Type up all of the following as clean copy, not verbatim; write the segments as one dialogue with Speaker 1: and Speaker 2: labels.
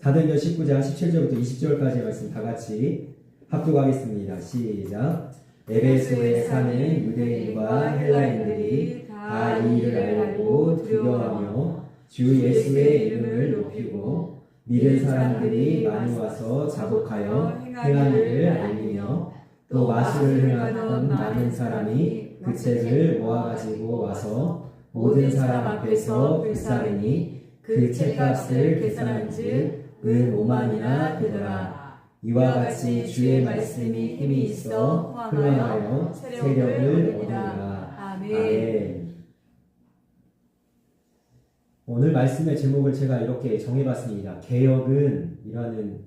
Speaker 1: 사도행전 19장 17절부터 20절까지의 말씀 다 같이 합독하겠습니다. 시작. 에베소에 사는 유대인과 헬라인들이 다 이 일을 알고 두려워하며 주 예수의 이름을 높이고 믿은 사람들이 많이 와서 자복하여 행한 일을 알리며 또 마술을 행하던 많은 사람이 그 책을 모아가지고 와서 모든 사람 앞에서 불사르니 그 책값을 계산한즉 은 5만이나 되더라. 이와 같이 주의 말씀이 힘이 있어 흥하여 세력을 얻으리라. 아멘. 오늘 말씀의 제목을 제가 이렇게 정해봤습니다. 개혁은 이라는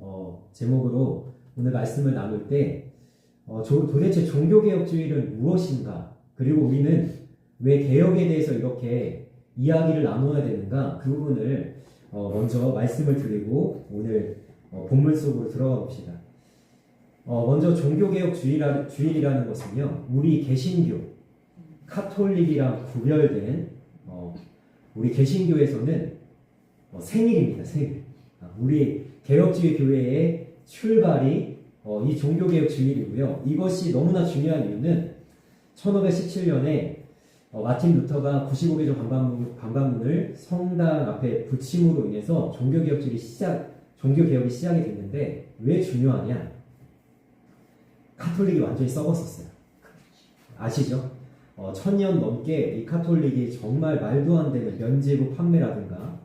Speaker 1: 제목으로 오늘 말씀을 나눌 때 도대체 종교개혁주의는 무엇인가, 그리고 우리는 왜 개혁에 대해서 이렇게 이야기를 나눠야 되는가, 그 부분을 먼저 말씀을 드리고 오늘 본문 속으로 들어가 봅시다. 먼저 종교개혁주의라는 것은요, 우리 개신교, 카톨릭이랑 구별된 우리 개신교에서는 생일입니다. 생일. 우리 개혁주의 교회의 출발이 이 종교개혁주의이고요. 이것이 너무나 중요한 이유는 1517년에 마틴 루터가 95개조 방방문을 성당 앞에 붙임으로 인해서 종교개혁이 시작이 됐는데, 왜 중요하냐? 카톨릭이 완전히 썩었었어요. 아시죠? 1000년 넘게 이 카톨릭이 정말 말도 안 되는 면죄부 판매라든가,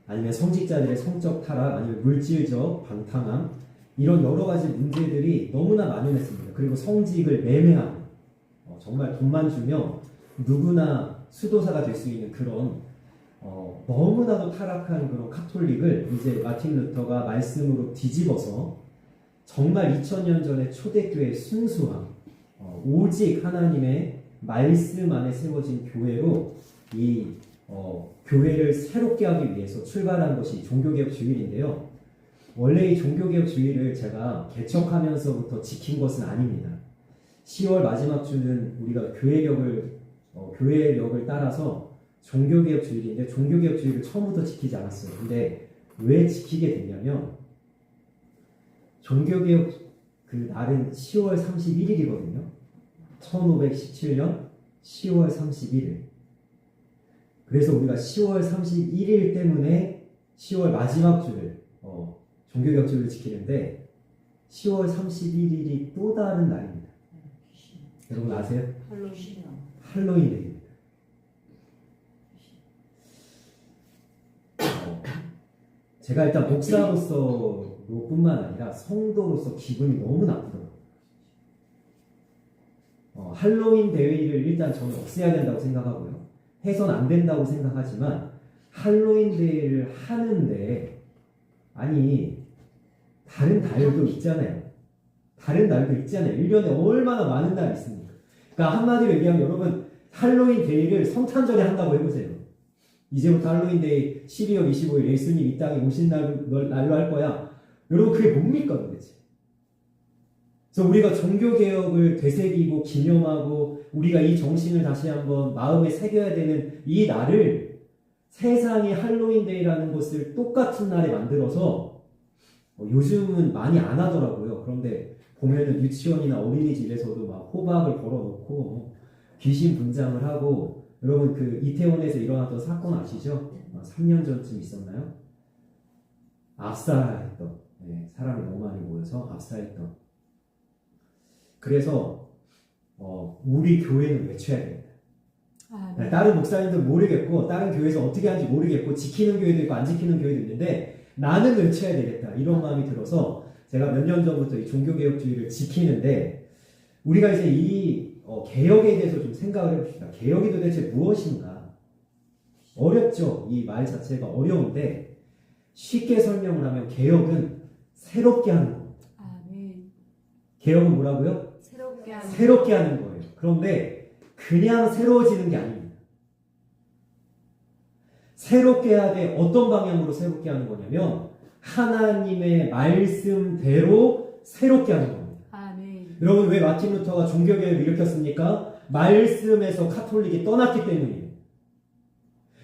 Speaker 1: 아니면 성직자들의 성적 타락, 아니면 물질적 방탕함, 이런 여러 가지 문제들이 너무나 만연했습니다. 그리고 성직을 매매하는, 정말 돈만 주면 누구나 수도사가 될 수 있는 그런 너무나도 타락한 그런 카톨릭을 이제 마틴 루터가 말씀으로 뒤집어서 정말 2000년 전에 초대교회의 순수함, 오직 하나님의 말씀 안에 세워진 교회로 이 교회를 새롭게 하기 위해서 출발한 것이 종교개혁주의인데요. 원래 이 종교개혁주의를 제가 개척하면서부터 지킨 것은 아닙니다. 10월 마지막 주는 우리가 교회력을 따라서 종교개혁주의인데, 종교개혁주의를 처음부터 지키지 않았어요. 근데 왜 지키게 됐냐면, 종교개혁 그 날은 10월 31일이거든요. 1517년 10월 31일. 그래서 우리가 10월 31일 때문에 10월 마지막 주를 종교개혁주의를 지키는데, 10월 31일이 또 다른 날입니다. 여러분 아세요? 할로윈 데이입니다. 제가 일단 목사로서 뿐만 아니라 성도로서 기분이 너무 나쁘더라고요. 할로윈 데이를 일단 저는 없애야 된다고 생각하고요. 해서는 안 된다고 생각하지만, 할로윈 데이를 하는데, 아니, 다른 날도 있잖아요. 1년에 얼마나 많은 날이 있습니까? 그러니까 한마디로 얘기하면, 여러분, 할로윈 데이를 성탄절에 한다고 해보세요. 이제부터 할로윈 데이 12월 25일 예수님 이 땅에 오신 날로 할 거야. 여러분, 그게 뭡니까 도대체? 그래서 우리가 종교개혁을 되새기고 기념하고 우리가 이 정신을 다시 한번 마음에 새겨야 되는 이 날을, 세상이 할로윈 데이라는 것을 똑같은 날에 만들어서 요즘은 많이 안 하더라고요. 그런데 보면은 유치원이나 어린이집에서도 막 호박을 걸어놓고 귀신 분장을 하고, 여러분 그 이태원에서 일어났던 사건 아시죠? 3년 전쯤 있었나요? 압살했던, 사람이 너무 많이 모여서 압살했던. 그래서 우리 교회는 외쳐야 됩니다. 다른 목사님들 모르겠고, 다른 교회에서 어떻게 하는지 모르겠고, 지키는 교회도 있고 안 지키는 교회도 있는데 나는 외쳐야 되겠다, 이런 마음이 들어서 제가 몇 년 전부터 이 종교개혁주의를 지키는데, 우리가 이제 이 개혁에 대해서 좀 생각을 해봅시다. 개혁이 도대체 무엇인가? 어렵죠. 이 말 자체가 어려운데, 쉽게 설명을 하면 개혁은 새롭게 하는 겁니다. 개혁은 뭐라고요? 새롭게 하는 거예요. 그런데 그냥 새로워지는 게 아닙니다. 새롭게 해야 돼. 어떤 방향으로 새롭게 하는 거냐면, 하나님의 말씀대로 새롭게 하는 겁니다. 여러분, 왜 마틴 루터가 종교개혁을 일으켰습니까? 말씀에서 카톨릭이 떠났기 때문이에요.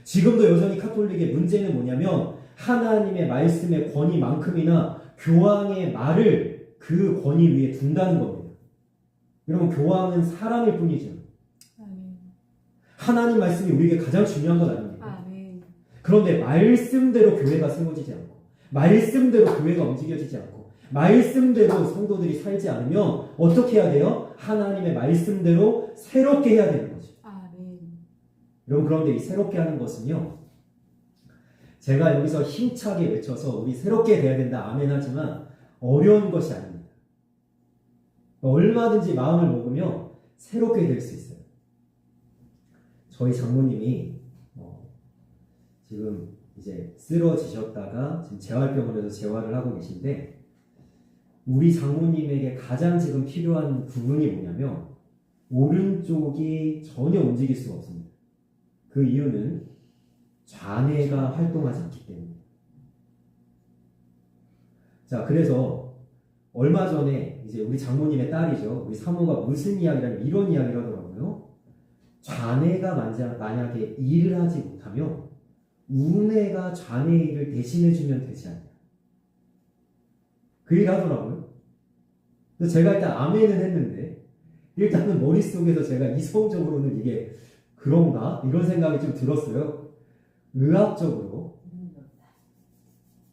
Speaker 1: 지금도 여전히 카톨릭의 문제는 뭐냐면, 하나님의 말씀의 권위만큼이나 교황의 말을 그 권위 위에 둔다는 겁니다. 여러분, 교황은 사람일 뿐이죠. 하나님 말씀이 우리에게 가장 중요한 건 아닙니다. 그런데 말씀대로 교회가 세워지지 않고, 말씀대로 교회가 움직여지지 않고, 말씀대로 성도들이 살지 않으면 어떻게 해야 돼요? 하나님의 말씀대로 새롭게 해야 되는 거죠. 여러분, 그런데 이 새롭게 하는 것은요, 제가 여기서 힘차게 외쳐서 우리 새롭게 돼야 된다 아멘 하지만 어려운 것이 아닙니다. 얼마든지 마음을 먹으면 새롭게 될 수 있어요. 저희 장모님이 지금 이제 쓰러지셨다가 지금 재활병원에서 재활을 하고 계신데, 우리 장모님에게 가장 지금 필요한 부분이 뭐냐면 오른쪽이 전혀 움직일 수가 없습니다. 그 이유는 좌뇌가 활동하지 않기 때문에. 자, 그래서 얼마 전에 이제 우리 장모님의 딸이죠, 우리 사모가 무슨 이야기라면 이런 이야기를 하더라고요. 좌뇌가 만약에 일을 하지 못하면 우뇌가 좌뇌 일을 대신해주면 되지 않냐, 그 얘기 하더라고요. 그래서 제가 일단 아멘은 했는데, 일단은 머릿속에서 제가 이성적으로는 이게 그런가? 이런 생각이 좀 들었어요. 의학적으로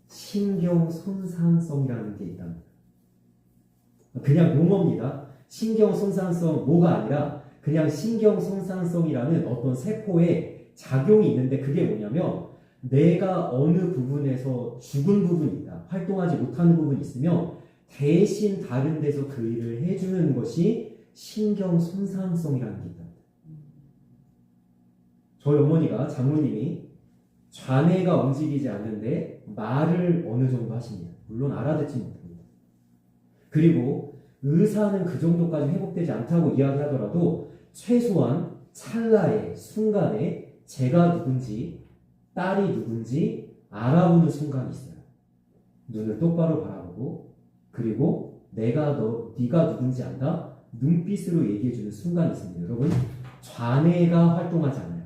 Speaker 1: 신경 손상성이라는 게 있답니다. 그냥 용어입니다. 신경 손상성 뭐가 아니라 그냥 신경 손상성이라는 어떤 세포의 작용이 있는데, 그게 뭐냐면 내가 어느 부분에서 죽은 부분이 있다, 활동하지 못하는 부분이 있으면 대신 다른 데서 그 일을 해주는 것이 신경 손상성이라는 게 있다. 저희 어머니가, 장모님이 좌뇌가 움직이지 않는데 말을 어느 정도 하십니다. 물론 알아듣지 못합니다. 그리고 의사는 그 정도까지 회복되지 않다고 이야기하더라도 최소한 찰나의 순간에 제가 누군지, 딸이 누군지 알아보는 순간이 있어요. 눈을 똑바로 바라보고, 그리고 네가 누군지 안다, 눈빛으로 얘기해주는 순간이 있습니다. 여러분, 좌뇌가 활동하지 않아요.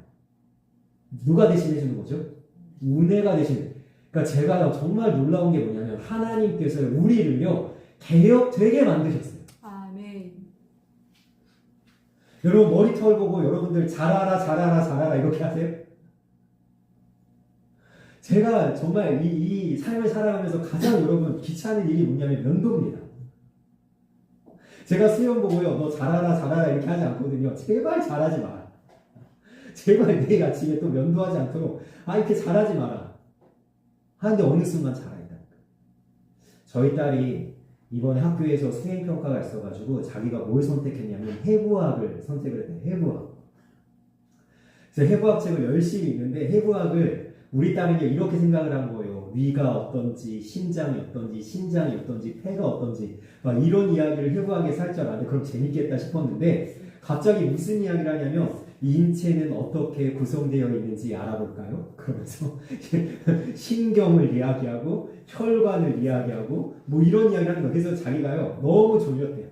Speaker 1: 누가 대신해주는 거죠? 우뇌가 대신. 그러니까 제가 정말 놀라운 게 뭐냐면 하나님께서 우리를요 개혁되게 만드셨어요. 여러분, 머리털 보고 여러분들 잘하라 이렇게 하세요? 제가 정말 이 삶을 살아가면서 가장 여러분 귀찮은 일이 뭐냐면 면도입니다. 제가 수영 보고요, 너 잘하라 이렇게 하지 않거든요. 제발 잘하지 마라. 제발 내일 아침에 또 면도하지 않도록 이렇게 잘하지 마라 하는데 어느 순간 잘한다. 저희 딸이 이번에 학교에서 수행평가가 있어가지고 자기가 뭘 선택했냐면 해부학을 선택을 했대요. 해부학. 그래서 해부학 책을 열심히 읽는데, 해부학을 우리 딸은 이렇게 생각을 한 거예요. 위가 어떤지, 심장이 어떤지, 신장이 어떤지, 폐가 어떤지 막 이런 이야기를 해부학에서 할 줄 알았는데, 그럼 재밌겠다 싶었는데 갑자기 무슨 이야기를 하냐면 인체는 어떻게 구성되어 있는지 알아볼까요? 그러면서 신경을 이야기하고 혈관을 이야기하고 뭐 이런 이야기를 하는 거예요. 그래서 자기가요 너무 졸렸대요.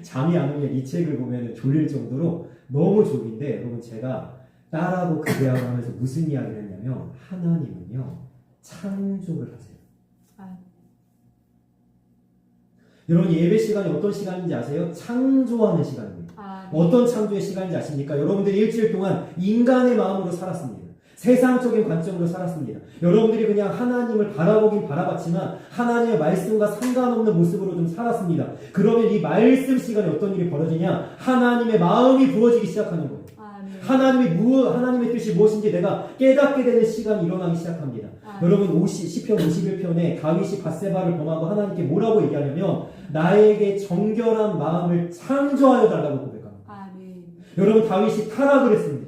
Speaker 1: 잠이 안 오면 이 책을 보면 졸릴 정도로 너무 졸린데, 여러분 제가 딸하고 그 대화를 하면서 무슨 이야기를 했냐면 하나님은요 창조를 하세요. 여러분, 예배 시간이 어떤 시간인지 아세요? 창조하는 시간입니다. 어떤 창조의 시간인지 아십니까? 여러분들이 일주일 동안 인간의 마음으로 살았습니다. 세상적인 관점으로 살았습니다. 여러분들이 그냥 하나님을 바라보긴 바라봤지만 하나님의 말씀과 상관없는 모습으로 좀 살았습니다. 그러면 이 말씀 시간에 어떤 일이 벌어지냐? 하나님의 마음이 부어지기 시작하는 거예요. 하나님의 뜻이 무엇인지 내가 깨닫게 되는 시간이 일어나기 시작합니다. 여러분, 시편 51편에 다윗이 밧세바를 범하고 하나님께 뭐라고 얘기하냐면 나에게 정결한 마음을 창조하여 달라고 고백합니다. 여러분, 다윗이 타락을 했습니다.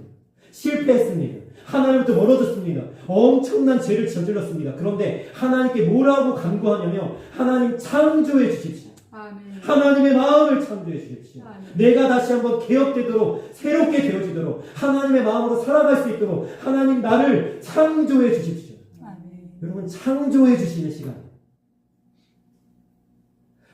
Speaker 1: 실패했습니다. 하나님부터 멀어졌습니다. 엄청난 죄를 저질렀습니다. 그런데 하나님께 뭐라고 간구하냐면 하나님 창조해 주십시오. 하나님의 마음을 창조해 주십시오. 내가 다시 한번 개혁되도록, 새롭게 되어지도록, 하나님의 마음으로 살아갈 수 있도록 하나님 나를 창조해 주십시오. 여러분, 창조해 주시는 시간.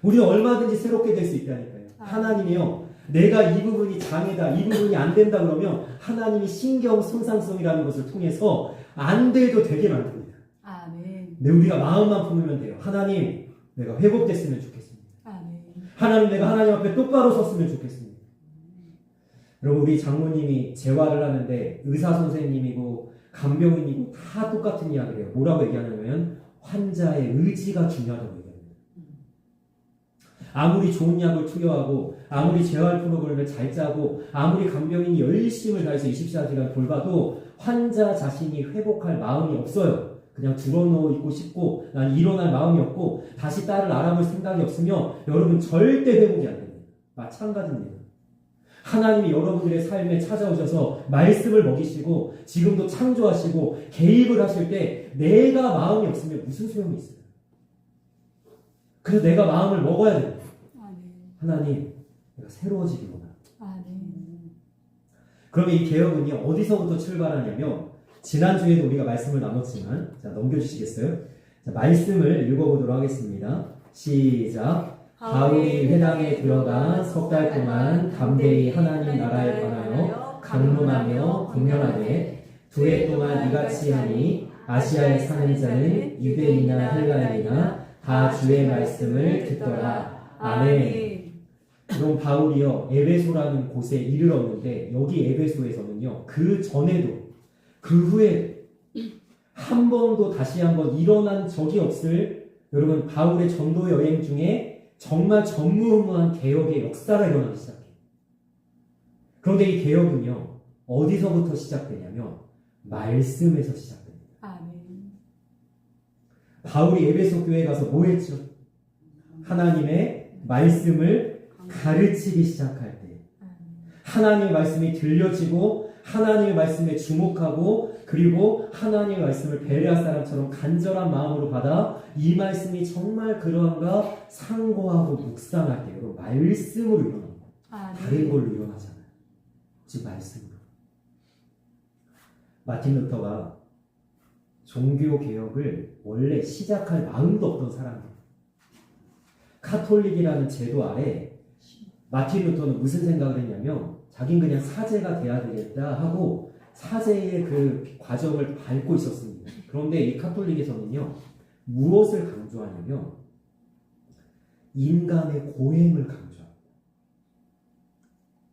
Speaker 1: 우리는 얼마든지 새롭게 될 수 있다니까요. 하나님이요 내가 이 부분이 장애다, 이 부분이 안 된다 그러면 하나님이 신경 손상성이라는 것을 통해서 안 돼도 되게 만듭니다.
Speaker 2: 아멘.
Speaker 1: 네, 우리가 마음만 품으면 돼요. 하나님, 내가 회복됐으면 좋겠습니다.
Speaker 2: 아멘.
Speaker 1: 하나님, 내가 하나님 앞에 똑바로 섰으면 좋겠습니다. 여러분, 우리 장모님이 재활을 하는데 의사 선생님이고 간병인이고 다 똑같은 이야기를 해요. 뭐라고 얘기하냐면 환자의 의지가 중요하다고 얘기합니다. 아무리 좋은 약을 투여하고 아무리 재활 프로그램을 잘 짜고 아무리 간병인이 열심을 다해서 24시간 돌봐도 환자 자신이 회복할 마음이 없어요. 그냥 들어누워 있고 싶고 난 일어날 마음이 없고 다시 딸을 알아볼 생각이 없으면 여러분 절대 회복이 안 됩니다. 마찬가지입니다. 하나님이 여러분들의 삶에 찾아오셔서 말씀을 먹이시고 지금도 창조하시고 개입을 하실 때 내가 마음이 없으면 무슨 소용이 있어요? 그래서 내가 마음을 먹어야 됩니다. 하나님, 내가 새로워지기 원합니다. 그러면 이 개혁은요, 어디서부터 출발하냐면, 지난주에도 우리가 말씀을 나눴지만, 자, 넘겨주시겠어요? 자, 말씀을 읽어보도록 하겠습니다. 시작. 바울이 회당에 들어가 석 달 동안 담대히 하나님 나라에 관하여 강론하며 공론하되 두 해 동안 이같이 하니 아시아에 사는 자는 유대인이나 헬라인이나 다 주의 말씀을 듣더라. 아멘. 그럼 바울이요 에베소라는 곳에 이르렀는데 여기 에베소에서는요 그 전에도 그 후에 한 번도 다시 한번 일어난 적이 없을 여러분 바울의 전도 여행 중에 정말 전무후무한 개혁의 역사가 일어나기 시작해요. 그런데 이 개혁은요 어디서부터 시작되냐면 말씀에서 시작됩니다.
Speaker 2: 아멘.
Speaker 1: 바울이 에베소 교회에 가서 뭐 했죠? 하나님의 말씀을 가르치기 시작할 때 하나님의 말씀이 들려지고 하나님의 말씀에 주목하고 그리고 하나님의 말씀을 베레아 사람처럼 간절한 마음으로 받아 이 말씀이 정말 그러한가 상고하고 묵상할 때 여러분 말씀으로 일어나는 거예요. 다른 걸로 일어나잖아요. 즉 말씀으로. 마틴 루터가 종교개혁을 원래 시작할 마음도 없던 사람이에요. 카톨릭이라는 제도 아래 마틴 루터는 무슨 생각을 했냐면 자기는 그냥 사제가 돼야 되겠다 하고 사제의 그 과정을 밟고 있었습니다. 그런데 이 카톨릭에서는요 무엇을 강조하냐면 인간의 고행을 강조합니다.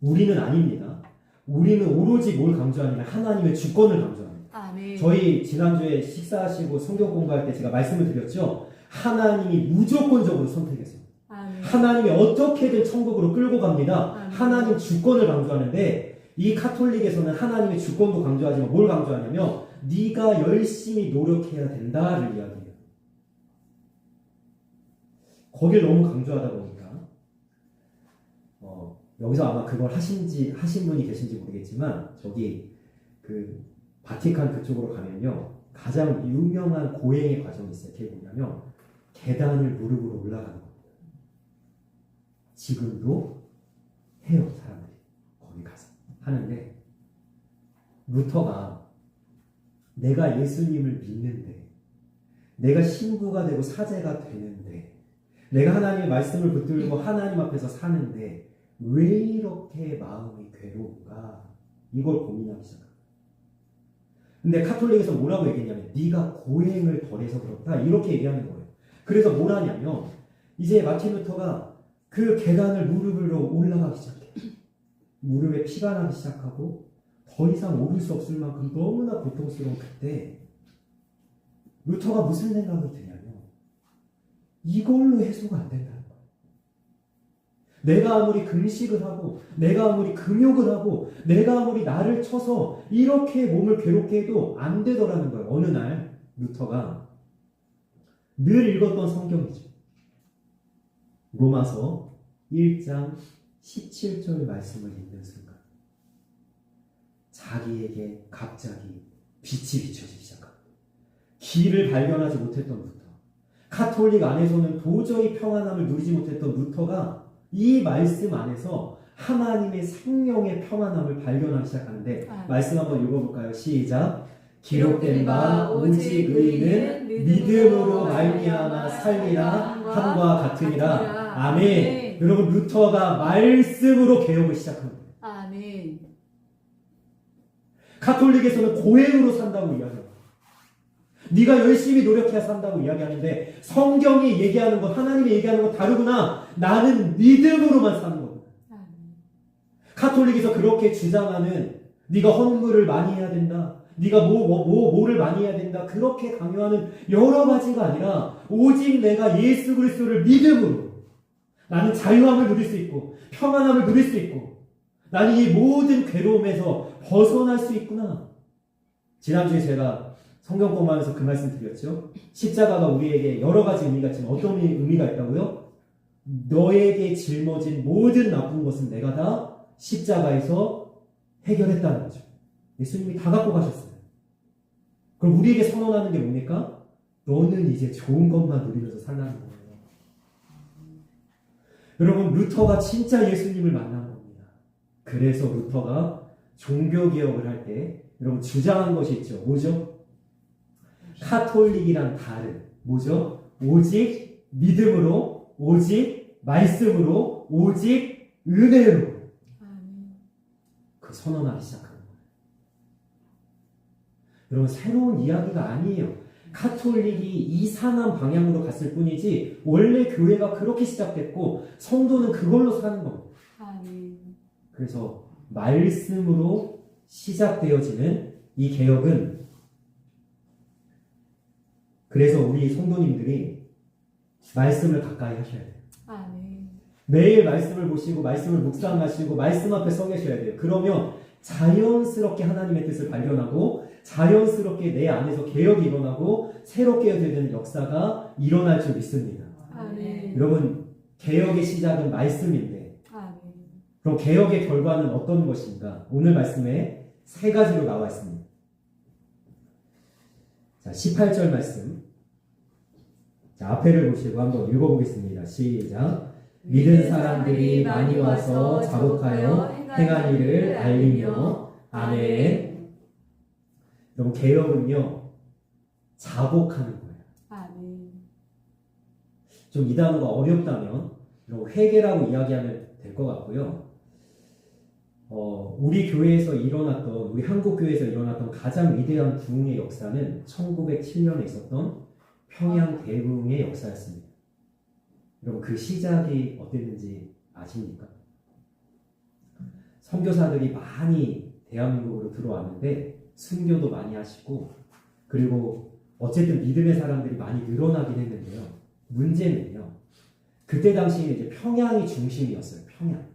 Speaker 1: 우리는 아닙니다. 우리는 오로지 뭘 강조하냐면 하나님의 주권을 강조합니다.
Speaker 2: 아멘.
Speaker 1: 저희 지난주에 식사하시고 성경 공부할 때 제가 말씀을 드렸죠. 하나님이 무조건적으로 선택했어요. 하나님이 어떻게든 천국으로 끌고 갑니다. 하나님 주권을 강조하는데 이 카톨릭에서는 하나님의 주권도 강조하지만 뭘 강조하냐면 네가 열심히 노력해야 된다를 이야기해요. 거길 너무 강조하다 보니까 여기서 아마 그걸 하신 분이 계신지 모르겠지만 저기 그 바티칸 그쪽으로 가면요 가장 유명한 고행의 과정이 있어요. 그게 뭐냐면 계단을 무릎으로 올라가는 거예요. 지금도 해요, 사람들이. 거기 가서. 하는데, 루터가 내가 예수님을 믿는데, 내가 신부가 되고 사제가 되는데, 내가 하나님의 말씀을 붙들고 하나님 앞에서 사는데, 왜 이렇게 마음이 괴로운가? 이걸 고민하기 시작합니다. 근데 카톨릭에서 뭐라고 얘기했냐면, 네가 고행을 덜해서 그렇다. 이렇게 얘기하는 거예요. 그래서 뭘 하냐면, 이제 마틴 루터가 그 계단을 무릎으로 올라가기 시작해. 무릎에 피가 나기 시작하고 더 이상 오를 수 없을 만큼 너무나 고통스러운 그때 루터가 무슨 생각이 드냐면 이걸로 해소가 안 된다는 거예요. 내가 아무리 금식을 하고 내가 아무리 금욕을 하고 내가 아무리 나를 쳐서 이렇게 몸을 괴롭게 해도 안 되더라는 거예요. 어느 날 루터가 늘 읽었던 성경이죠. 로마서 1장 17절 말씀을 읽는 순간 자기에게 갑자기 빛이 비춰지기 시작합니다. 길을 발견하지 못했던 루터, 카톨릭 안에서는 도저히 평안함을 누리지 못했던 루터가 이 말씀 안에서 하나님의 생명의 평안함을 발견하기 시작하는데 말씀 한번 읽어볼까요? 시작. 기록된 바 오직 의인은 믿음으로 말미암아 살리라 함과 같으니라. 아멘. 여러분, 루터가 말씀으로 개혁을 시작한 거예요.
Speaker 2: 아멘.
Speaker 1: 가톨릭에서는 고행으로 산다고 이야기해요. 네가 열심히 노력해야 산다고 이야기하는데 성경이 얘기하는 것, 하나님이 얘기하는 것 다르구나. 나는 믿음으로만 사는 겁니다.
Speaker 2: 아멘.
Speaker 1: 가톨릭에서 그렇게 주장하는 네가 헌물을 많이 해야 된다. 네가 뭐를 많이 해야 된다. 그렇게 강요하는 여러 가지가 아니라 오직 내가 예수 그리스도를 믿음으로 나는 자유함을 누릴 수 있고 평안함을 누릴 수 있고 나는 이 모든 괴로움에서 벗어날 수 있구나. 지난주에 제가 성경 공부하면서 그 말씀 드렸죠. 십자가가 우리에게 여러 가지 의미가 있지만 어떤 의미가 있다고요? 너에게 짊어진 모든 나쁜 것은 내가 다 십자가에서 해결했다는 거죠. 예수님이 다 갖고 가셨어요. 그럼 우리에게 선언하는 게 뭡니까? 너는 이제 좋은 것만 누리면서 살라는 거예요. 여러분, 루터가 진짜 예수님을 만난 겁니다. 그래서 루터가 종교개혁을 할 때 여러분 주장한 것이 있죠. 뭐죠? 카톨릭이랑 다른 뭐죠? 오직 믿음으로, 오직 말씀으로, 오직 은혜로 그 선언하기 시작한 거예요. 여러분, 새로운 이야기가 아니에요. 카톨릭이 이상한 방향으로 갔을 뿐이지 원래 교회가 그렇게 시작됐고 성도는 그걸로 사는 겁니다. 그래서 말씀으로 시작되어지는 이 개혁은 그래서 우리 성도님들이 말씀을 가까이 하셔야 돼요. 매일 말씀을 보시고 말씀을 묵상하시고 말씀 앞에 서 계셔야 돼요. 그러면 자연스럽게 하나님의 뜻을 발견하고 자연스럽게 내 안에서 개혁이 일어나고 새롭게 되는 역사가 일어날 줄 믿습니다. 여러분, 개혁의 시작은 말씀인데 그럼 개혁의 결과는 어떤 것인가? 오늘 말씀에 세 가지로 나와 있습니다. 자, 18절 말씀. 자, 앞에를 보시고 한번 읽어보겠습니다. 시작. 믿은 사람들이 많이 와서 자복하여 행한 일을 알리며 아멘. 여러분, 개혁은요 자복하는 거예요. 좀 이 단어가 어렵다면 회개라고 이야기하면 될 것 같고요. 우리 교회에서 일어났던, 우리 한국 교회에서 일어났던 가장 위대한 부흥의 역사는 1907년에 있었던 평양 대부흥의 역사였습니다. 여러분, 그 시작이 어땠는지 아십니까? 선교사들이 많이 대한민국으로 들어왔는데 순교도 많이 하시고 그리고 어쨌든 믿음의 사람들이 많이 늘어나긴 했는데요. 문제는요. 그때 당시에 이제 평양이 중심이었어요. 평양.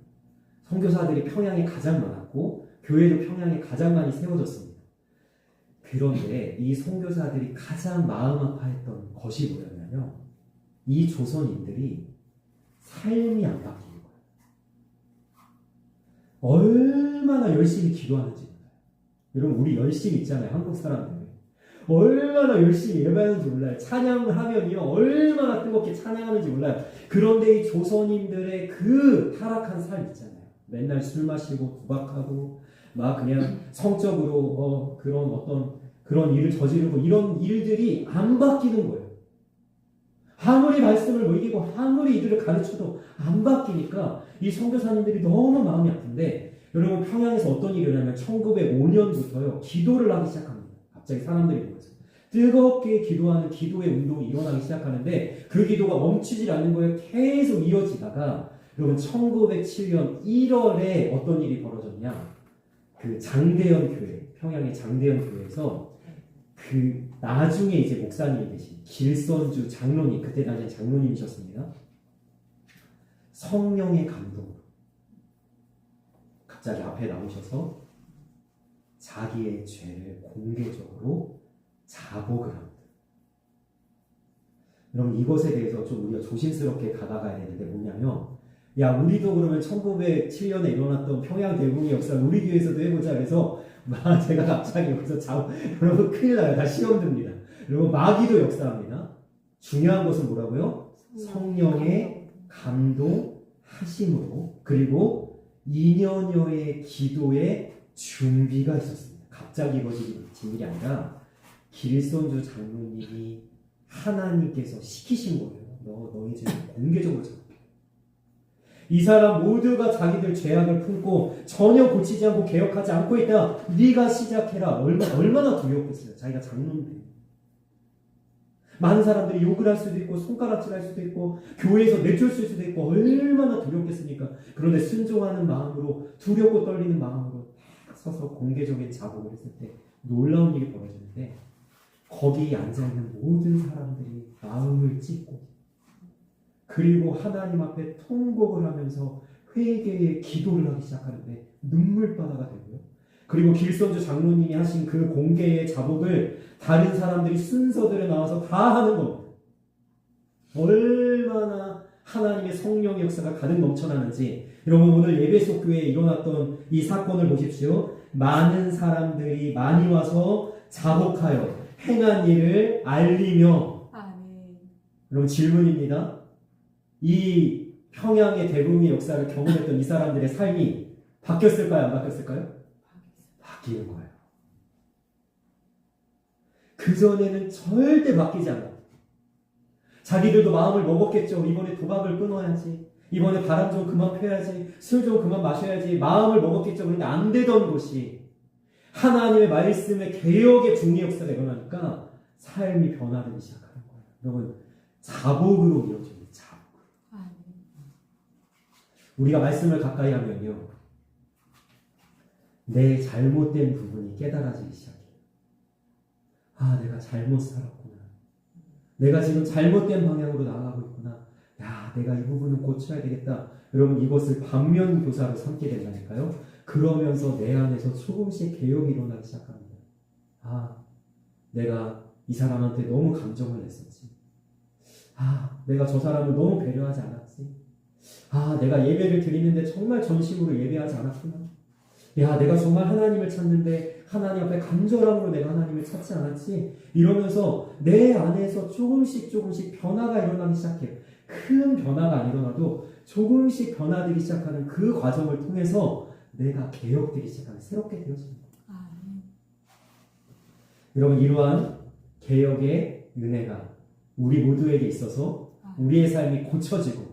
Speaker 1: 선교사들이 평양에 가장 많았고 교회도 평양에 가장 많이 세워졌습니다. 그런데 이 선교사들이 가장 마음 아파했던 것이 뭐였냐면 이 조선인들이 삶이 안 바뀌는 거예요. 얼마나 열심히 기도하는지 몰라요. 여러분, 우리 열심히 있잖아요. 한국 사람들. 얼마나 열심히 예배하는지 몰라요. 찬양을 하면요 얼마나 뜨겁게 찬양하는지 몰라요. 그런데 이 조선인들의 그 타락한 삶 있잖아요. 맨날 술 마시고 구박하고 막 그냥 성적으로 그런 일을 저지르고 이런 일들이 안 바뀌는 거예요. 아무리 말씀을 먹이고 아무리 이들을 가르쳐도 안 바뀌니까 이 선교사님들이 너무 마음이 아픈데 여러분, 평양에서 어떤 일이 일어나면 1905년부터요 기도를 하기 시작합니다. 갑자기 사람들이 모여서 뜨겁게 기도하는 기도의 운동이 일어나기 시작하는데 그 기도가 멈추질 않는 거예요. 계속 이어지다가 여러분 1907년 1월에 어떤 일이 벌어졌냐? 그 장대현 교회, 평양의 장대현 교회에서 그 나중에 이제 목사님이 되신 길선주 장로님, 그때 당시에 장로님이셨습니다. 성령의 감동으로 갑자기 앞에 나오셔서 자기의 죄를 공개적으로 자복을 합니다. 여러분, 이것에 대해서 좀 우리가 조심스럽게 다가가야 되는데 뭐냐면 야, 우리도 그러면 1907년에 일어났던 평양 대붕의 역사를 우리 교회에서도 해보자. 그래서 제가 갑자기 여기서 여러분 큰일 나요. 다 시험 듭니다. 여러분, 마귀도 역사합니다. 중요한 것은 뭐라고요? 성령의 감동하심으로 그리고 2년여의 기도의 준비가 있었습니다. 갑자기 이루어진 일이 아니라 길선주 장로님이 하나님께서 시키신 거예요. 너희 죄를 공개적으로 잡아. 이 사람 모두가 자기들 죄악을 품고 전혀 고치지 않고 개혁하지 않고 있다. 네가 시작해라. 얼마나 두렵겠어요. 자기가 장로인데. 많은 사람들이 욕을 할 수도 있고 손가락질할 수도 있고 교회에서 내쫓을 수도 있고 얼마나 두렵겠습니까? 그런데 순종하는 마음으로 두렵고 떨리는 마음으로 딱 서서 공개적인 자복을 했을 때 놀라운 일이 벌어지는데 거기 앉아있는 모든 사람들이 마음을 찢고 그리고 하나님 앞에 통곡을 하면서 회개의 기도를 하기 시작하는데 눈물바다가 되고요. 그리고 길선주 장로님이 하신 그 공개의 자복을 다른 사람들이 순서대로 나와서 다 하는 겁니다. 얼마나 하나님의 성령의 역사가 가득 넘쳐나는지. 여러분 오늘 예배소 교회에 일어났던 이 사건을 보십시오. 많은 사람들이 많이 와서 자복하여 행한 일을 알리며.
Speaker 2: 아멘.
Speaker 1: 여러분 질문입니다. 이 평양의 대붕의 역사를 경험했던 이 사람들의 삶이 바뀌었을까요? 안 바뀌었을까요? 바뀌는 거예요. 그전에는 절대 바뀌지 않아요. 자기들도 마음을 먹었겠죠. 이번에 도박을 끊어야지. 이번에 바람 좀 그만 펴야지. 술 좀 그만 마셔야지. 마음을 먹었겠죠. 그런데 안 되던 것이 하나님의 말씀의 개혁의 중리 역사가 일어나니까 삶이 변화되기 시작하는 거예요. 여러분 자복으로 이어집니다. 자복. 우리가 말씀을 가까이 하면요. 내 잘못된 부분이 깨달아지기 시작해요. 아, 내가 잘못 살았구나. 내가 지금 잘못된 방향으로 나아가고 있구나. 야, 내가 이 부분은 고쳐야 되겠다. 여러분 이것을 반면 교사로 삼게 된다니까요. 그러면서 내 안에서 조금씩 개혁이 일어나기 시작합니다. 아, 내가 이 사람한테 너무 감정을 냈었지. 아, 내가 저 사람을 너무 배려하지 않았지. 아, 내가 예배를 드리는데 정말 전심으로 예배하지 않았구나. 야, 내가 정말 하나님을 찾는데 하나님 앞에 간절함으로 내가 하나님을 찾지 않았지. 이러면서 내 안에서 조금씩 변화가 일어나기 시작해요. 큰 변화가 안 일어나도 조금씩 변화되기 시작하는 그 과정을 통해서 내가 개혁되기 시작하는 새롭게 되어집니다. 여러분 이러한 개혁의 은혜가 우리 모두에게 있어서 우리의 삶이 고쳐지고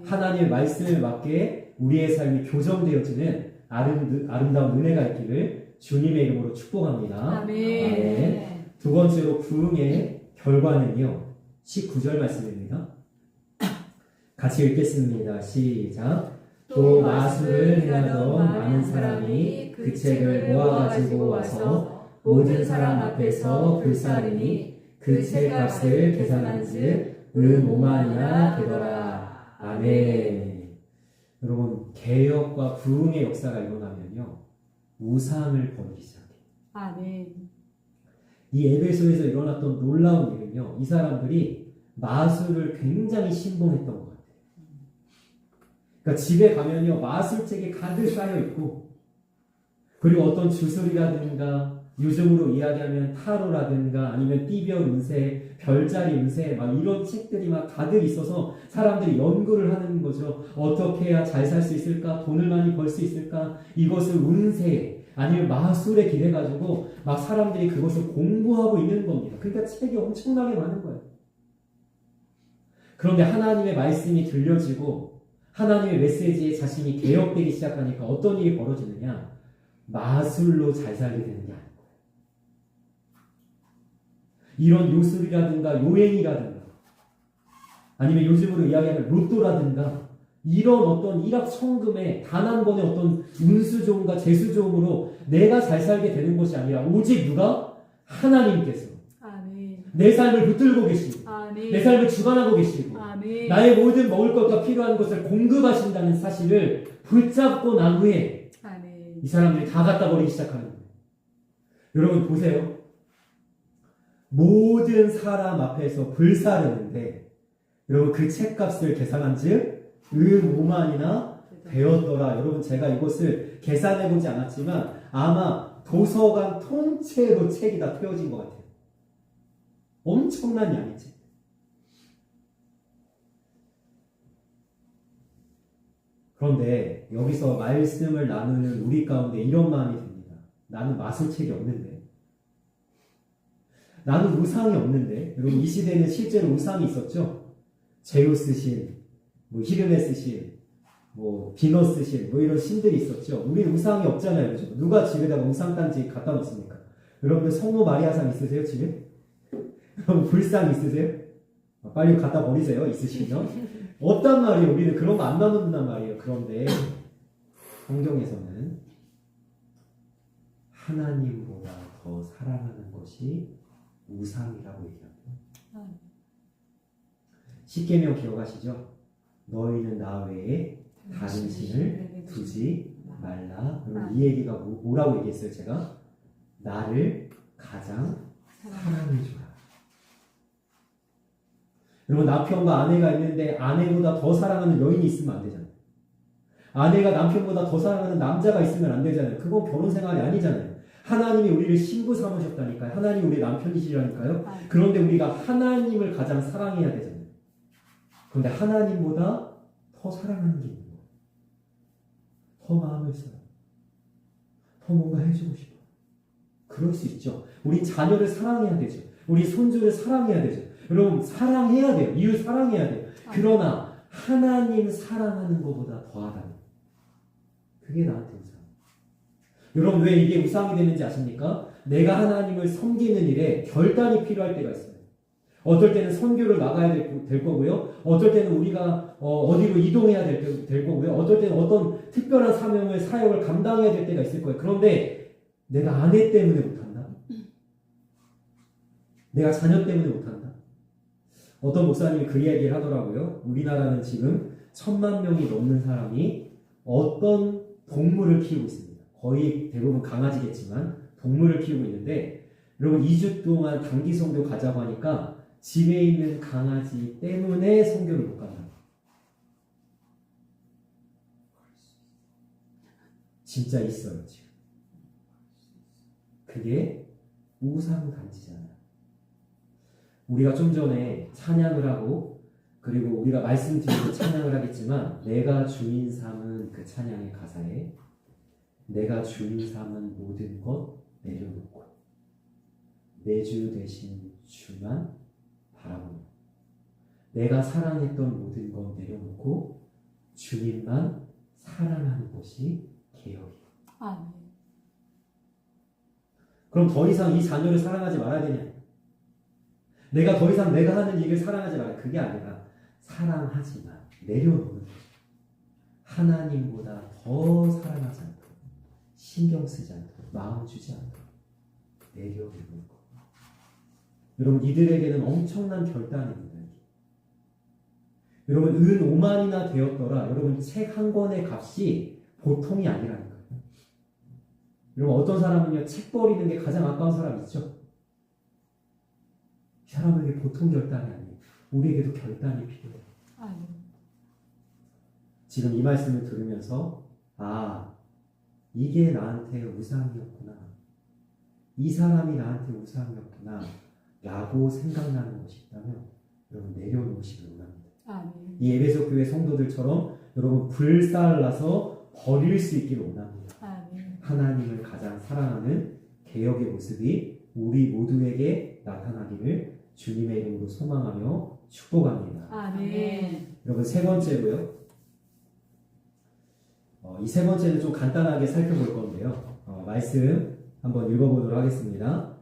Speaker 1: 하나님의 말씀에 맞게 우리의 삶이 교정되어지는 아름다운 은혜가 있기를 주님의 이름으로 축복합니다. 아멘. 두 번째로 부흥의 결과는요. 19절 말씀입니다. 같이 읽겠습니다. 시작. 또 마술을 행하던 많은 사람이 그 책을 모아가지고 와서 모든 사람 앞에서 불사르니 그 책값을 계산한즉 은 5만이나 되더라. 아멘. 여러분 개혁과 부흥의 역사가 일어나면요 우상을 버리기 시작해요.
Speaker 2: 아멘.
Speaker 1: 이 에베소에서 일어났던 놀라운 일은요 이 사람들이 마술을 굉장히 신봉했던 것 같아요. 그러니까 집에 가면요 마술책이 가득 쌓여 있고 그리고 어떤 주술이라든가 요즘으로 이야기하면 타로라든가 아니면 띠별 운세, 별자리 운세 막 이런 책들이 막 가득 있어서 사람들이 연구를 하는 거죠. 어떻게 해야 잘 살 수 있을까? 돈을 많이 벌 수 있을까? 이것을 운세 아니면 마술에 기대가지고 막 사람들이 그것을 공부하고 있는 겁니다. 그러니까 책이 엄청나게 많은 거예요. 그런데 하나님의 말씀이 들려지고 하나님의 메시지에 자신이 개혁되기 시작하니까 어떤 일이 벌어지느냐? 마술로 잘 살게 되는 게 아니에요. 이런 요술이라든가 요행이라든가 아니면 요즘으로 이야기하는 로또라든가 이런 어떤 일확천금의 단 한 번의 어떤 운수종과 재수종으로 내가 잘 살게 되는 것이 아니라 오직 누가? 하나님께서
Speaker 2: 아멘.
Speaker 1: 내 삶을 붙들고 계시고
Speaker 2: 아멘.
Speaker 1: 내 삶을 주관하고 계시고
Speaker 2: 아멘.
Speaker 1: 나의 모든 먹을 것과 필요한 것을 공급하신다는 사실을 붙잡고 난 후에
Speaker 2: 아멘.
Speaker 1: 이 사람들이 다 갖다 버리기 시작하는 거예요. 여러분 보세요. 모든 사람 앞에서 불사르는데 여러분 그 책값을 계산한즉 은 5만이나 되었더라. 여러분 제가 이것을 계산해보지 않았지만 아마 도서관 통째로 책이 다 태워진 것 같아요. 엄청난 양의 책. 그런데 여기서 말씀을 나누는 우리 가운데 이런 마음이 듭니다. 나는 마술책이 없는데 나는 우상이 없는데 여러분 이 시대에는 실제로 우상이 있었죠. 제우스 신, 히르메스 신, 뭐 비너스 신, 뭐 이런 신들이 있었죠. 우리 우상이 없잖아요, 그죠? 누가 집에다가 우상단지 갖다 놓습니까? 여러분들 성모 마리아상 있으세요, 집에? 여러분 불상 있으세요? 빨리 갖다 버리세요, 있으시면. 없단 말이에요. 우리는 그런 거 안 나눈단 말이에요. 그런데 성경에서는 하나님보다 더 사랑하는 것이 우상이라고 얘기합니다. 십계명 기억하시죠? 너희는 나 외에 다른 신을 두지 말라. 여러분 이 얘기가 뭐라고 얘기했어요? 제가 나를 가장 사랑해줘라. 여러분 남편과 아내가 있는데 아내보다 더 사랑하는 여인이 있으면 안 되잖아요. 아내가 남편보다 더 사랑하는 남자가 있으면 안 되잖아요. 그건 결혼 생활이 아니잖아요. 하나님이 우리를 신부 삼으셨다니까요. 하나님이 우리의 남편이시라니까요. 그런데 우리가 하나님을 가장 사랑해야 되잖아요. 그런데 하나님보다 더 사랑하는 게 있는 거예요. 더 마음을 써요. 더 뭔가 해주고 싶어요. 그럴 수 있죠. 우리 자녀를 사랑해야 되죠. 우리 손주를 사랑해야 되죠. 여러분 사랑해야 돼요. 이웃 사랑해야 돼요. 그러나 하나님 사랑하는 것보다 더하다는 그게 나한테 우상. 여러분 왜 이게 우상이 되는지 아십니까? 내가 하나님을 섬기는 일에 결단이 필요할 때가 있어요. 어떨 때는 선교를 나가야 될 거고요. 어떨 때는 우리가 어디로 이동해야 될 거고요. 어떨 때는 어떤 특별한 사역을 감당해야 될 때가 있을 거예요. 그런데 내가 아내 때문에 못한다? 내가 자녀 때문에 못한다? 어떤 목사님이 그 이야기를 하더라고요. 우리나라는 지금 1000만 명이 넘는 사람이 어떤 동물을 키우고 있습니다. 거의 대부분 강아지겠지만 동물을 키우고 있는데 여러분 2주 동안 단기 선교 가자고 하니까 집에 있는 강아지 때문에 선교를 못 간다. 진짜 있어요 지금. 그게 우상단지잖아요. 우리가 좀 전에 찬양을 하고 그리고 우리가 말씀드리고 찬양을 하겠지만 내가 주인 삼은 그 찬양의 가사에 내가 주인 삼은 모든 것 내려놓고 내 주 되신 주만 바라보며 내가 사랑했던 모든 것 내려놓고 주님만 사랑하는 것이 개혁이에요. 그럼 더 이상 이 자녀를 사랑하지 말아야 되냐? 내가 더 이상 내가 하는 일을 사랑하지 말아야 그게 아니라 사랑하지만 내려놓는 거예요. 하나님보다 더 사랑하지 않도록 신경 쓰지 않도록 마음 주지 않도록 내려놓는 거. 여러분 이들에게는 엄청난 결단입니다. 여러분 은 5만이나 되었더라. 여러분 책 한 권의 값이 보통이 아니라는 거예요. 여러분 어떤 사람은요 책 버리는 게 가장 아까운 사람 있죠? 이 사람에게 보통 결단이 아니에요. 우리에게도 결단이 필요해요. 지금 이 말씀을 들으면서 이게 나한테 우상이었구나. 이 사람이 나한테 우상이었구나. 라고 생각나는 것이 있다면 여러분 내려놓으시길 원합니다. 이 에베소 교회 성도들처럼 여러분 불살라서 버릴 수 있기를 원합니다. 하나님을 가장 사랑하는 개혁의 모습이 우리 모두에게 나타나기를 주님의 이름으로 소망하며 축복합니다. 여러분 세 번째로요. 이 세 번째는 좀 간단하게 살펴볼 건데요. 말씀 한번 읽어보도록 하겠습니다.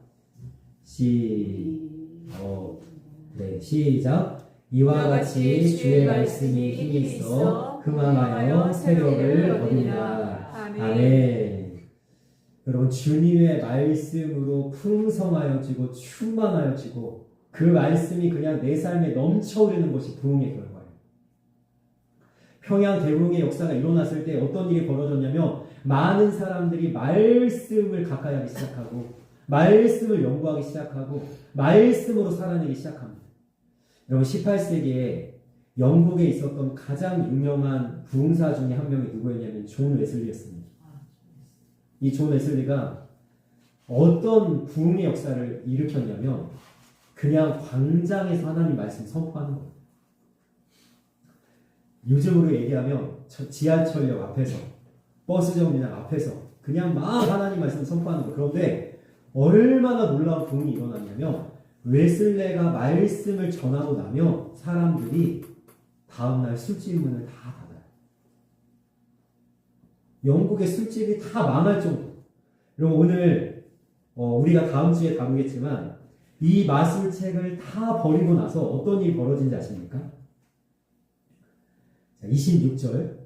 Speaker 1: 시작. 이와 같이 주의 말씀이 힘이 있어 흥황하여 새벽을 얻으리라. 아멘. 여러분 주님의 말씀으로 풍성하여지고 충만하여지고 그 말씀이 그냥 내 삶에 넘쳐흐르는 것이 부흥의 결과예요. 평양 대부흥의 역사가 일어났을 때 어떤 일이 벌어졌냐면 많은 사람들이 말씀을 가까이 하기 시작하고 말씀을 연구하기 시작하고 말씀으로 살아내기 시작합니다. 여러분 18세기에 영국에 있었던 가장 유명한 부흥사 중에 한 명이 누구였냐면 존 웨슬리였습니다. 이 존 웨슬리가 어떤 부흥의 역사를 일으켰냐면 그냥 광장에서 하나님 말씀 선포하는 거예요. 요즘으로 얘기하면 지하철역 앞에서 버스 정류장 앞에서 그냥 막 하나님 말씀 선포하는 거예요. 그런데 얼마나 놀라운 부흥이 일어났냐면 웨슬레가 말씀을 전하고 나면 사람들이 다음날 술집 문을 다 닫아요. 영국의 술집이 다 망할 정도. 그럼 오늘 우리가 다음 주에 다루겠지만 이 마술책을 다 버리고 나서 어떤 일이 벌어진지 아십니까? 자, 26절.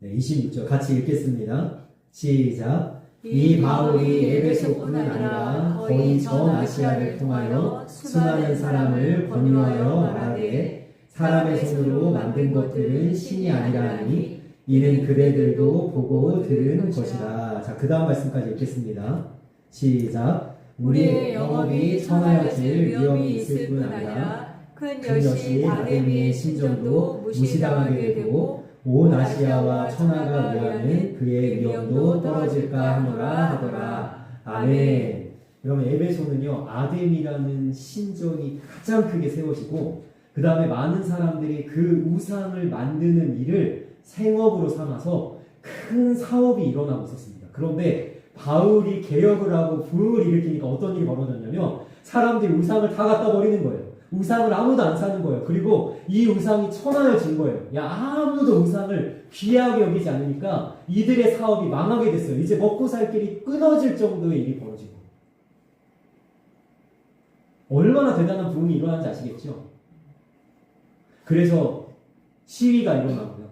Speaker 1: 네, 26절 같이 읽겠습니다. 시작. 이 바울이 에베소뿐 아니라 거의 전 아시아를 통하여 수많은 사람을 권유하여 말하되 사람의 손으로 만든 것들은 신이 아니라 하니 이는 그대들도 보고 들은 것이다. 자, 그 다음 말씀까지 읽겠습니다. 시작. 우리의 영업이 청하여질 위험이 있을 뿐 아니라 큰 여신 아데미의 신전도 무시당하게 되고 온 아시아와 천하가 위하는 그의 위엄도 떨어질까 하노라 하더라. 아멘. 그러면 에베소는요, 아데미라는 신전이 가장 크게 세워지고 그 다음에 많은 사람들이 그 우상을 만드는 일을 생업으로 삼아서 큰 사업이 일어나고 있었습니다. 그런데 바울이 개혁을 하고 부흥을 일으키니까 어떤 일이 벌어졌냐면 사람들이 우상을 다 갖다 버리는 거예요. 우상을 아무도 안 사는 거예요. 그리고 이 우상이 천하여진 거예요. 야, 아무도 우상을 귀하게 여기지 않으니까 이들의 사업이 망하게 됐어요. 이제 먹고 살 길이 끊어질 정도의 일이 벌어지고. 얼마나 대단한 부흥이 일어나는지 아시겠죠? 그래서 시위가 일어나고요.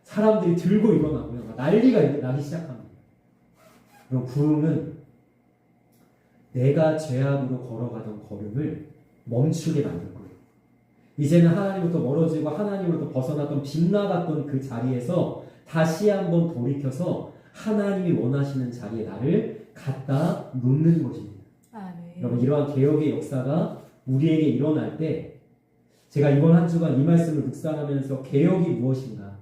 Speaker 1: 사람들이 들고 일어나고요. 난리가 나기 시작합니다. 그럼 부흥은 내가 죄악으로 걸어가던 걸음을 멈추게 만들 거예요. 이제는 하나님부터 멀어지고 하나님으로부터 벗어났던 빗나갔던 그 자리에서 다시 한번 돌이켜서 하나님이 원하시는 자리에 나를 갖다 놓는 것입니다.
Speaker 2: 아멘.
Speaker 1: 여러분, 이러한 개혁의 역사가 우리에게 일어날 때 제가 이번 한 주간 이 말씀을 묵상하면서 개혁이 무엇인가,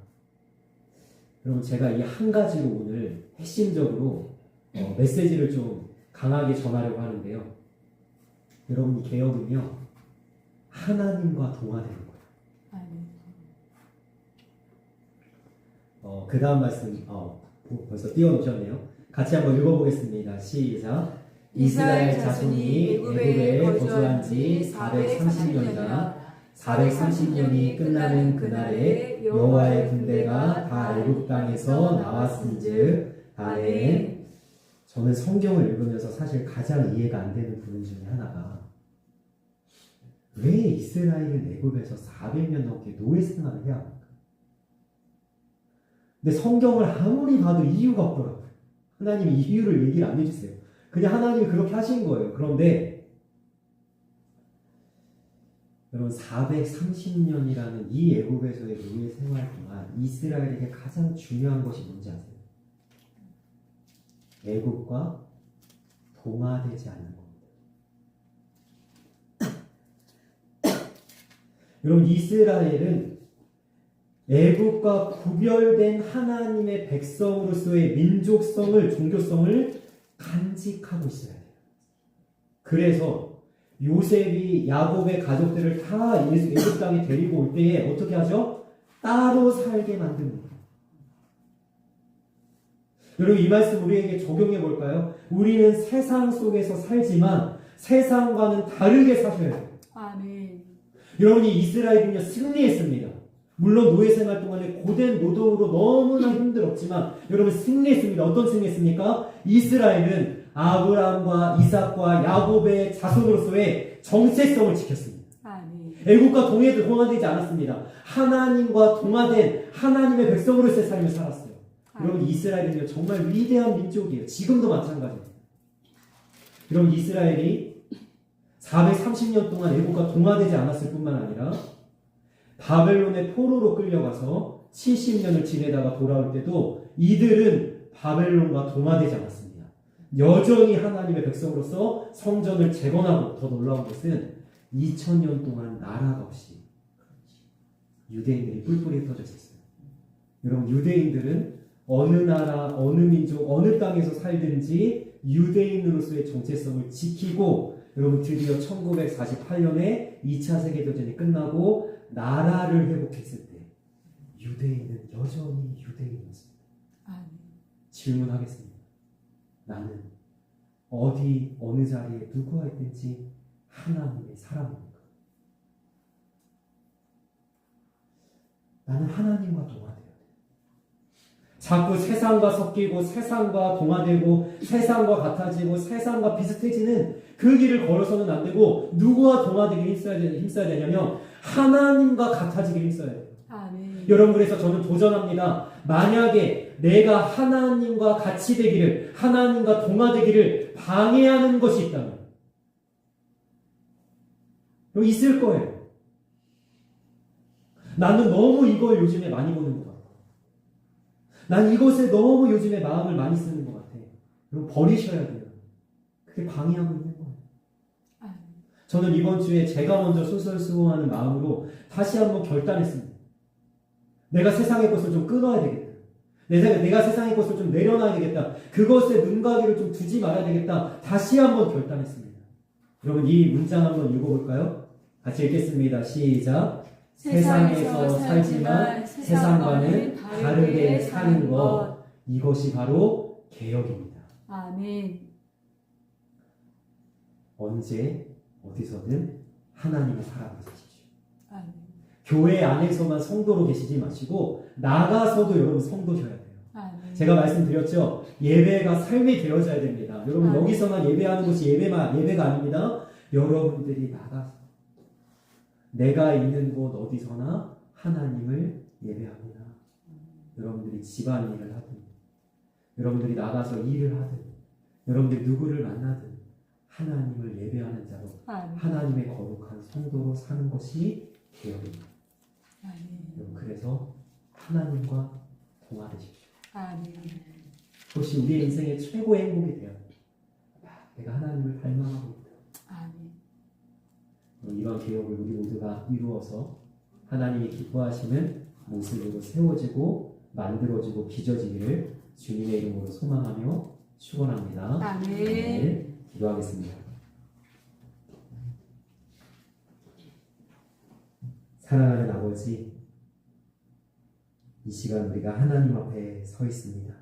Speaker 1: 여러분, 제가 이 한 가지로 오늘 핵심적으로 메시지를 좀 강하게 전하려고 하는데요. 여러분, 이 개혁은요, 하나님과 동화되는 거예요.
Speaker 2: 아멘.
Speaker 1: 그 다음 말씀, 벌써 띄워놓으셨네요. 같이 한번 읽어보겠습니다. 시작. 이스라엘 자손이 애굽에 거주한 지 430년이다. 430년이 끝나는 그날에 여호와의 군대가 다 애굽 땅에서 나왔은즉. 아멘. 저는 성경을 읽으면서 사실 가장 이해가 안 되는 부분 중에 하나가, 왜 이스라엘은 애굽에서 400년 넘게 노예 생활을 해야 합니까? 근데 성경을 아무리 봐도 이유가 없더라고요. 하나님이 이유를 얘기를 안 해주세요. 그냥 하나님이 그렇게 하신 거예요. 그런데 여러분, 430년이라는 이 애굽에서의 노예 생활 동안 이스라엘에게 가장 중요한 것이 뭔지 아세요? 애굽과 동화되지 않는 겁니다. 여러분, 이스라엘은 애굽과 구별된 하나님의 백성으로서의 민족성을, 종교성을 간직하고 있어야 돼요. 그래서 요셉이 야곱의 가족들을 다 애굽 땅에 데리고 올 때에 어떻게 하죠? 따로 살게 만듭니다. 여러분, 이 말씀 우리에게 적용해 볼까요? 우리는 세상 속에서 살지만 세상과는 다르게 사셔야 돼요.
Speaker 2: 아멘.
Speaker 1: 여러분, 이 이스라엘은요, 승리했습니다. 물론 노예 생활 동안에 고된 노동으로 너무나 힘들었지만 여러분, 승리했습니다. 어떤 승리했습니까? 이스라엘은 아브라함과 이삭과 야곱의 자손으로서의 정체성을 지켰습니다.
Speaker 2: 아멘.
Speaker 1: 애국과 동화되지 않았습니다. 하나님과 동화된 하나님의 백성으로서의 삶을 살았어요. 여러분, 이스라엘은요, 정말 위대한 민족이에요. 지금도 마찬가지입니다. 여러분, 이스라엘이 430년 동안 애국과 동화되지 않았을 뿐만 아니라 바벨론의 포로로 끌려가서 70년을 지내다가 돌아올 때도 이들은 바벨론과 동화되지 않았습니다. 여전히 하나님의 백성으로서 성전을 재건하고, 더 놀라운 것은 2000년 동안 나라가 없이 유대인들이 뿔뿔이 흩어져 있었어요. 여러분, 유대인들은 어느 나라, 어느 민족, 어느 땅에서 살든지 유대인으로서의 정체성을 지키고, 여러분, 드디어 1948년에 2차 세계대전이 끝나고 나라를 회복했을 때 유대인은 여전히 유대인이었습니다.
Speaker 2: 아멘.
Speaker 1: 질문하겠습니다. 나는 어디, 어느 자리에 누구와 있든지 하나님의 사람입니까? 나는 하나님과 동화돼야 돼. 자꾸 세상과 섞이고 세상과 동화되고 세상과 같아지고 세상과 비슷해지는 그 길을 걸어서는 안 되고 누구와 동화되기 힘써야 되냐면 하나님과 같아지기 힘써야 돼요.
Speaker 2: 아멘.
Speaker 1: 여러분 그래서 저는 도전합니다. 만약에 내가 하나님과 같이 되기를 하나님과 동화되기를 방해하는 것이 있다면 여기 있을 거예요. 나는 너무 이걸 요즘에 많이 보는 것 같아. 난 이것에 너무 요즘에 마음을 많이 쓰는 것 같아. 그럼 버리셔야 돼요. 그게 방해하고 있는 거예요.
Speaker 2: 아멘.
Speaker 1: 저는 이번 주에 제가 먼저 솔솔수호하는 마음으로 다시 한번 결단했습니다. 내가 세상의 것을 좀 끊어야 되겠다. 내가 세상의 것을 좀 내려놔야 되겠다. 그것에 눈가기를 좀 두지 말아야 되겠다. 다시 한번 결단했습니다. 여러분 이 문장 한번 읽어볼까요? 같이 읽겠습니다. 시작. 세상에서 살지만 세상과는 다르게 사는 것. 이것이 바로 개혁입니다.
Speaker 2: 아멘.
Speaker 1: 언제 어디서든 하나님의 사람이 되십시오.
Speaker 2: 아멘.
Speaker 1: 교회 안에서만 성도로 계시지 마시고 나가서도 여러분 성도셔야 돼요.
Speaker 2: 아멘.
Speaker 1: 제가 말씀드렸죠. 예배가 삶이 되어져야 됩니다. 여러분
Speaker 2: 아멘.
Speaker 1: 여기서만 예배하는 것이 예배가 아닙니다. 여러분들이 나가서 내가 있는 곳 어디서나 하나님을 예배합니다. 여러분들이 집안일을 하든 여러분들이 나가서 일을 하든 여러분들이 누구를 만나든 하나님을 예배하는 자로
Speaker 2: 아멘.
Speaker 1: 하나님의 거룩한 성도로 사는 것이 개혁입니다.
Speaker 2: 아멘.
Speaker 1: 그래서 하나님과 동화되십시오.
Speaker 2: 아멘.
Speaker 1: 그것이 우리의 인생의 최고의 행복이 되어야 합니다. 내가 하나님을 닮아가고 있다.
Speaker 2: 아멘.
Speaker 1: 이런 개혁을 우리 모두가 이루어서 하나님이 기뻐하시는 모습으로 세워지고 만들어지고 빚어지기를 주님의 이름으로 소망하며 축원합니다.
Speaker 2: 아멘.
Speaker 1: 네, 기도하겠습니다. 사랑하는 아버지, 이 시간 우리가 하나님 앞에 서 있습니다.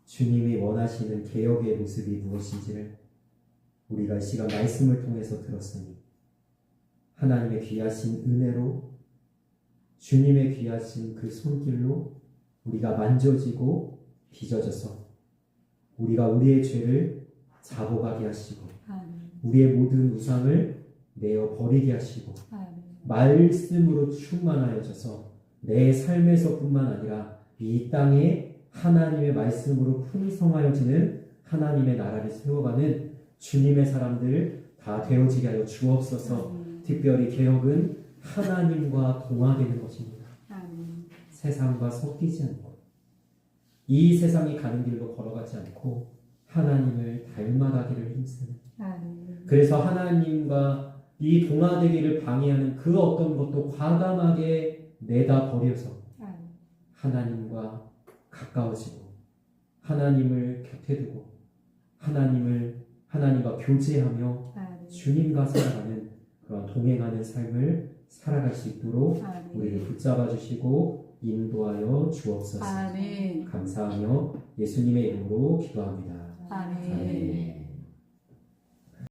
Speaker 1: 주님이 원하시는 개혁의 모습이 무엇인지를 우리가 이 시간 말씀을 통해서 들었으니 하나님의 귀하신 은혜로 주님의 귀하신 그 손길로 우리가 만져지고 빚어져서 우리가 우리의 죄를 자복하게 하시고
Speaker 2: 아멘.
Speaker 1: 우리의 모든 우상을 내어 버리게 하시고
Speaker 2: 아멘.
Speaker 1: 말씀으로 충만하여져서 내 삶에서뿐만 아니라 이 땅에 하나님의 말씀으로 풍성하여지는 하나님의 나라를 세워가는 주님의 사람들 다 되어지게 하여 주옵소서. 특별히 개혁은 하나님과 동화되는 것입니다.
Speaker 2: 아멘.
Speaker 1: 세상과 섞이지 않고 이 세상이 가는 길로 걸어가지 않고 하나님을 닮아가기를 힘쓰는
Speaker 2: 아멘.
Speaker 1: 그래서 하나님과 이 동화되기를 방해하는 그 어떤 것도 과감하게 내다 버려서
Speaker 2: 아멘.
Speaker 1: 하나님과 가까워지고 하나님을 곁에 두고 하나님과 교제하며
Speaker 2: 아멘.
Speaker 1: 주님과 살아가는 그런 동행하는 삶을 살아갈 수 있도록
Speaker 2: 아멘.
Speaker 1: 우리를 붙잡아 주시고 인도하여 주옵소서.
Speaker 2: 아멘.
Speaker 1: 감사하며 예수님의 이름으로 기도합니다.
Speaker 2: 아멘.
Speaker 1: 아멘.